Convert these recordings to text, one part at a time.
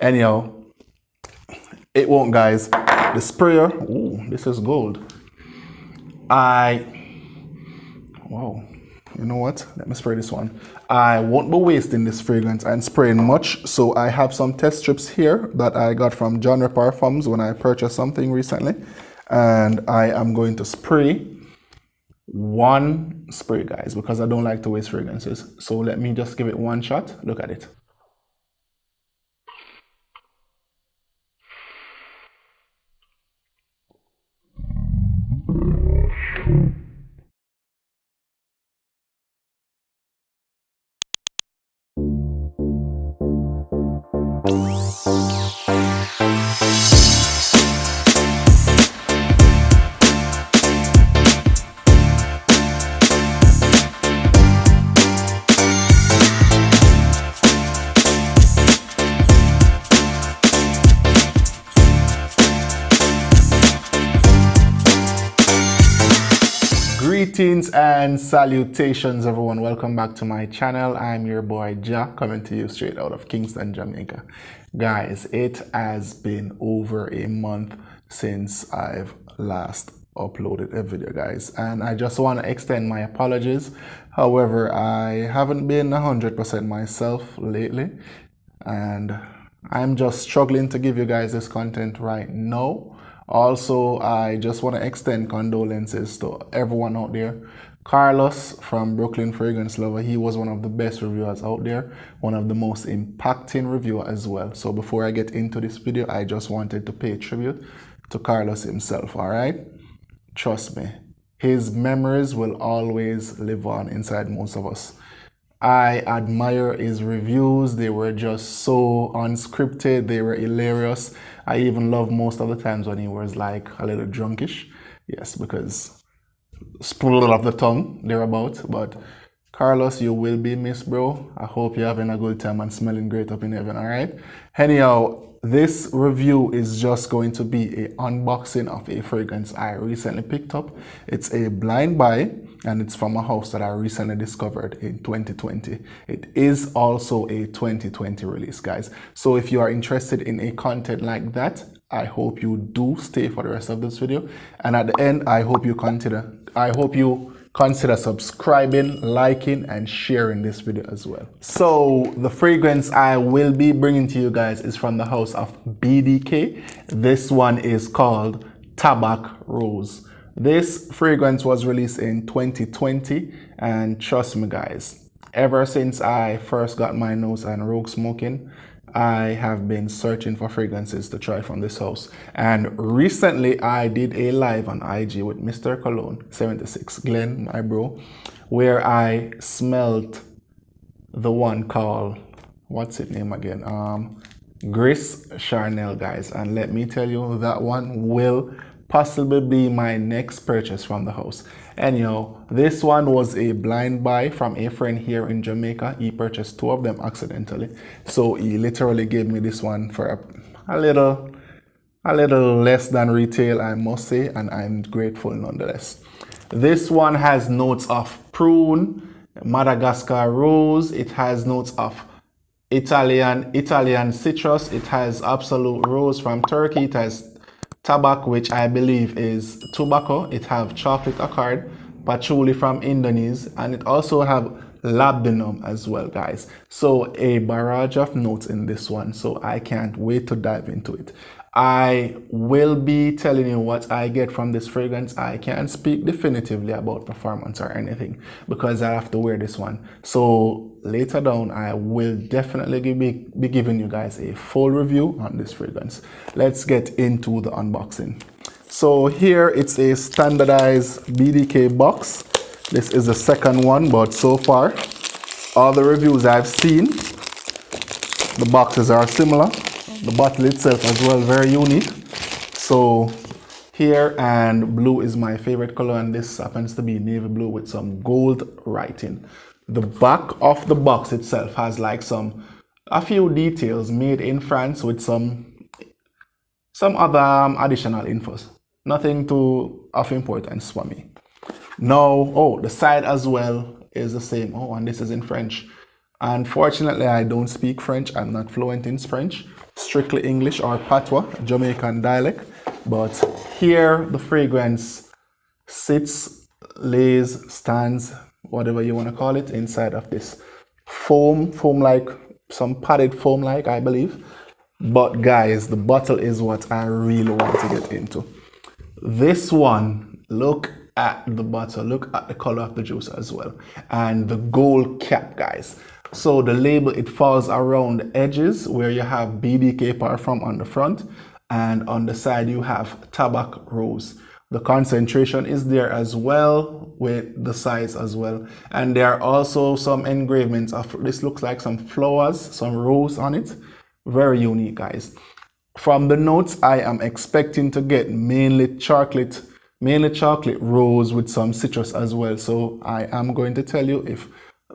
Anyhow, it won't, guys. The sprayer, ooh, this is gold. Wow, you know what? Let me spray this one. I won't be wasting this fragrance and spraying much, so I have some test strips here that I got from Genre Parfums when I purchased something recently, and I am going to spray one spray, guys, because I don't like to waste fragrances. So let me just give it one shot. Look at it. Greetings and salutations, everyone. Welcome back to my channel. I'm your boy Jack, coming to you straight out of Kingston, Jamaica. Guys, it has been over a month since I've last uploaded a video, guys, and I just want to extend my apologies. However, I haven't been 100% myself lately, and I'm just struggling to give you guys this content right now. Also, I just want to extend condolences to everyone out there. Carlos from Brooklyn Fragrance Lover, he was one of the best reviewers out there, one of the most impacting reviewer as well. So before I get into this video, I just wanted to pay tribute to Carlos himself, all right? Trust me, his memories will always live on inside most of us. I admire his reviews. They were just so unscripted. They were hilarious. I even love most of the times when he was like a little drunkish. Yes, because spool of the tongue thereabout. But Carlos, you will be missed, bro. I hope you're having a good time and smelling great up in heaven, all right? Anyhow, this review is just going to be an unboxing of a fragrance I recently picked up. It's a blind buy, and it's from a house that I recently discovered in 2020. It is also a 2020 release, guys. So if you are interested in a content like that, I hope you do stay for the rest of this video. And at the end, I hope you consider subscribing, liking, and sharing this video as well. So the fragrance I will be bringing to you guys is from the house of BDK. This one is called Tabac Rose. This fragrance was released in 2020, and trust me, guys, ever since I first got my nose and rogue smoking, I have been searching for fragrances to try from this house. And recently I did a live on IG with Mr. Cologne 76, Glenn, my bro, where I smelled the one called, what's its name again? Grace Charnel, guys. And let me tell you, that one will possibly be my next purchase from the house. Anyhow, this one was a blind buy from a friend here in Jamaica. He purchased two of them accidentally, so he literally gave me this one for a little less than retail, I must say, and I'm grateful nonetheless. This one has notes of prune, Madagascar rose. It has notes of Italian citrus. It has absolute rose from Turkey. It has Tabac, which I believe is tobacco. It have chocolate accord, patchouli from Indonesia, and it also have labdanum as well, guys. So a barrage of notes in this one, so I can't wait to dive into it. I will be telling you what I get from this fragrance. I can't speak definitively about performance or anything because I have to wear this one. So later down, I will definitely be giving you guys a full review on this fragrance. Let's get into the unboxing. So here it's a standardized BDK box. This is the second one, but so far, all the reviews I've seen, the boxes are similar. The bottle itself as well, very unique. So here, and blue is my favorite color, and this happens to be navy blue with some gold writing. The back of the box itself has like a few details made in France with some other additional infos. Nothing of importance for me. Now, oh, the side as well is the same. Oh, and this is in French. Unfortunately, I don't speak French. I'm not fluent in French. Strictly English or Patois, Jamaican dialect. But here the fragrance sits, lays, stands, whatever you want to call it, inside of this foam-like, some padded foam-like, I believe. But guys, the bottle is what I really want to get into. This one, look at the bottle, look at the color of the juice as well, and the gold cap, guys. So the label, it falls around the edges where you have BDK Parfum on the front, and on the side you have Tabac Rose. The concentration is there as well, with the size as well, and there are also some engravings of, this looks like some flowers, some rose on it. Very unique, guys. From the notes, I am expecting to get mainly chocolate rose with some citrus as well. So I am going to tell you if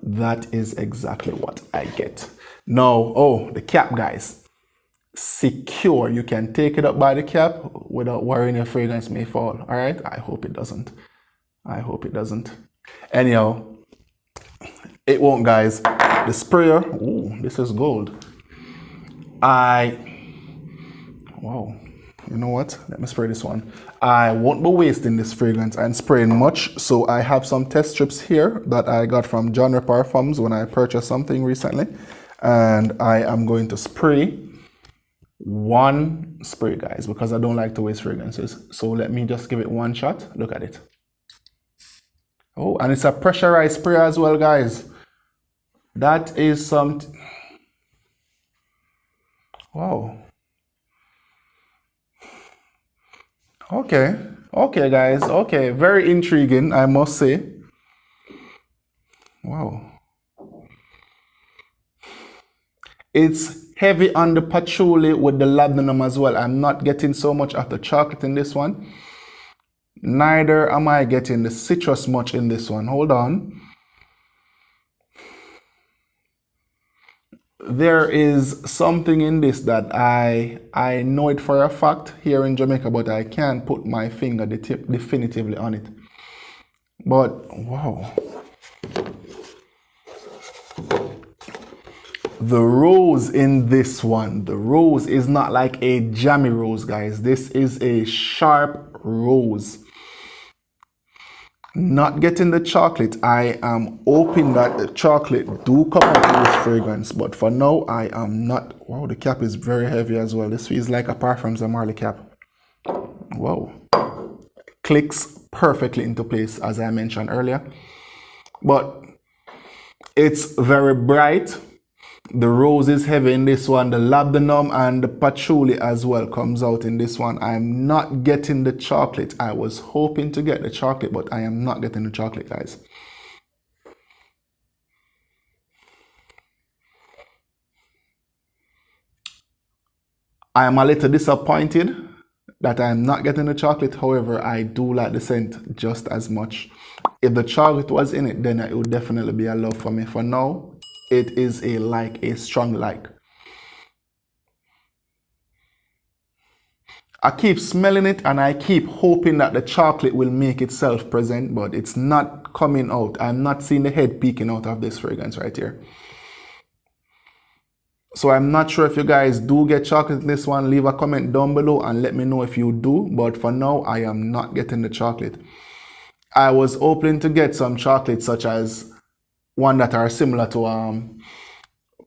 that is exactly what I get. Now, oh, the cap, guys. Secure. You can take it up by the cap without worrying your fragrance may fall. All right. I hope it doesn't. I hope it doesn't. Anyhow, it won't, guys. The sprayer. Ooh, this is gold. Wow, you know what? Let me spray this one. I won't be wasting this fragrance and spraying much, so I have some test strips here that I got from Genre Parfums when I purchased something recently, and I am going to spray one spray, guys, because I don't like to waste fragrances. So let me just give it one shot. Look at it. Oh, and it's a pressurized spray as well, guys. That is something. Wow. Okay, guys. Okay, very intriguing, I must say. Wow. It's heavy on the patchouli with the labdanum as well. I'm not getting so much of the chocolate in this one. Neither am I getting the citrus much in this one. Hold on. There is something in this that I know it for a fact here in Jamaica, but I can't put my finger definitively on it. But wow, the rose in this one, the rose is not like a jammy rose, guys. This is a sharp rose. Not getting the chocolate. I am hoping that the chocolate do come out in this fragrance, but for now I am not. Wow, the cap is very heavy as well. This feels like a Parfums and Marley cap. Wow, clicks perfectly into place as I mentioned earlier, but it's very bright. The rose is heavy in this one. The labdanum and the patchouli as well comes out in this one. I'm not getting the chocolate. I was hoping to get the chocolate, but I am not getting the chocolate, guys. I am a little disappointed that I am not getting the chocolate. However, I do like the scent just as much. If the chocolate was in it, then it would definitely be a love for me. For now, it is a strong like. I keep smelling it and I keep hoping that the chocolate will make itself present, but it's not coming out. I'm not seeing the head peeking out of this fragrance right here. So I'm not sure if you guys do get chocolate in this one. Leave a comment down below and let me know if you do. But for now, I am not getting the chocolate. I was hoping to get some chocolate such as one that are similar to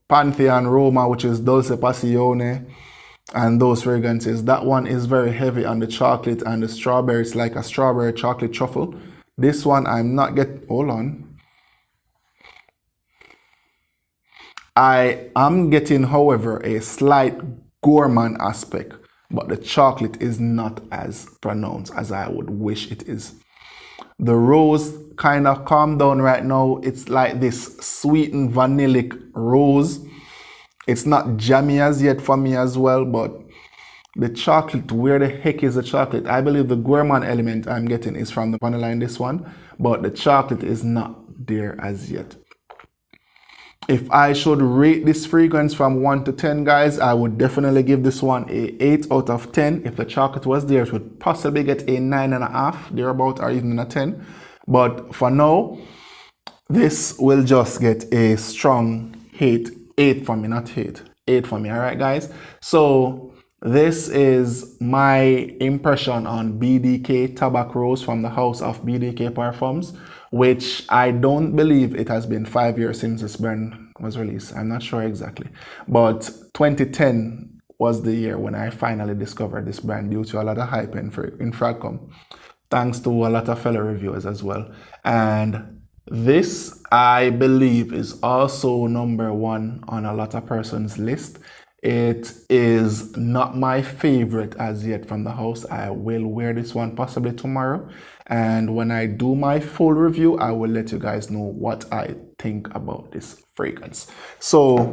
Pantheon Roma, which is Dulce Passione, and those fragrances. That one is very heavy on the chocolate and the strawberry. It's like a strawberry chocolate truffle. This one I'm not getting. Hold on. I am getting, however, a slight gourmand aspect, but the chocolate is not as pronounced as I would wish it is. The rose kind of calmed down right now. It's like this sweetened vanillic rose. It's not jammy as yet for me as well, but the chocolate, where the heck is the chocolate? I believe the gourmand element I'm getting is from the vanilla in this one, but the chocolate is not there as yet. If I should rate this fragrance from 1 to 10, guys, I would definitely give this one a 8 out of 10. If the chocolate was there, it would possibly get a 9.5, thereabout, or even a 10. But for now, this will just get a strong eight for me, not hate. Eight for me, all right, guys? So this is my impression on BDK Tabac Rose from the house of BDK Parfums, which I don't believe it has been 5 years since this brand was released. I'm not sure exactly, but 2010 was the year when I finally discovered this brand due to a lot of hype in Fragcom, thanks to a lot of fellow reviewers as well. And this, I believe, is also number one on a lot of persons' list. It is not my favorite as yet from the house. I will wear this one possibly tomorrow. And when I do my full review, I will let you guys know what I think about this fragrance. So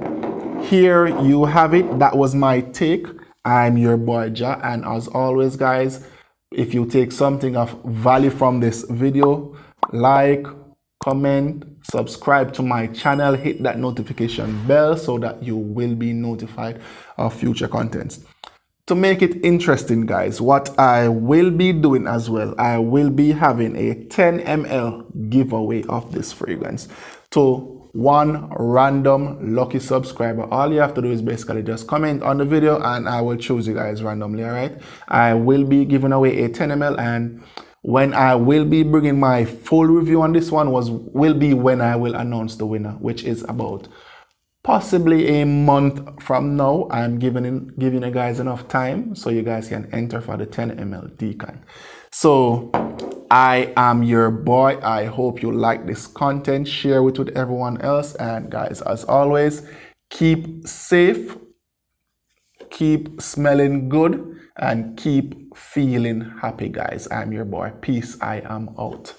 here you have it. That was my take. I'm your boy Ja, and as always, guys, if you take something of value from this video, like, comment, subscribe to my channel, hit that notification bell so that you will be notified of future contents. To make it interesting, guys, what I will be doing as well, I will be having a 10 ml giveaway of this fragrance to one random lucky subscriber. All you have to do is basically just comment on the video and I will choose you guys randomly. All right, I will be giving away a 10 ml, and when I will be bringing my full review on this one will be when I will announce the winner, which is about possibly a month from now. I'm giving you guys enough time so you guys can enter for the 10 ml decan. So I am your boy. I hope you like this content. Share it with everyone else. And guys, as always, keep safe, keep smelling good, and keep feeling happy, guys. I'm your boy. Peace. I am out.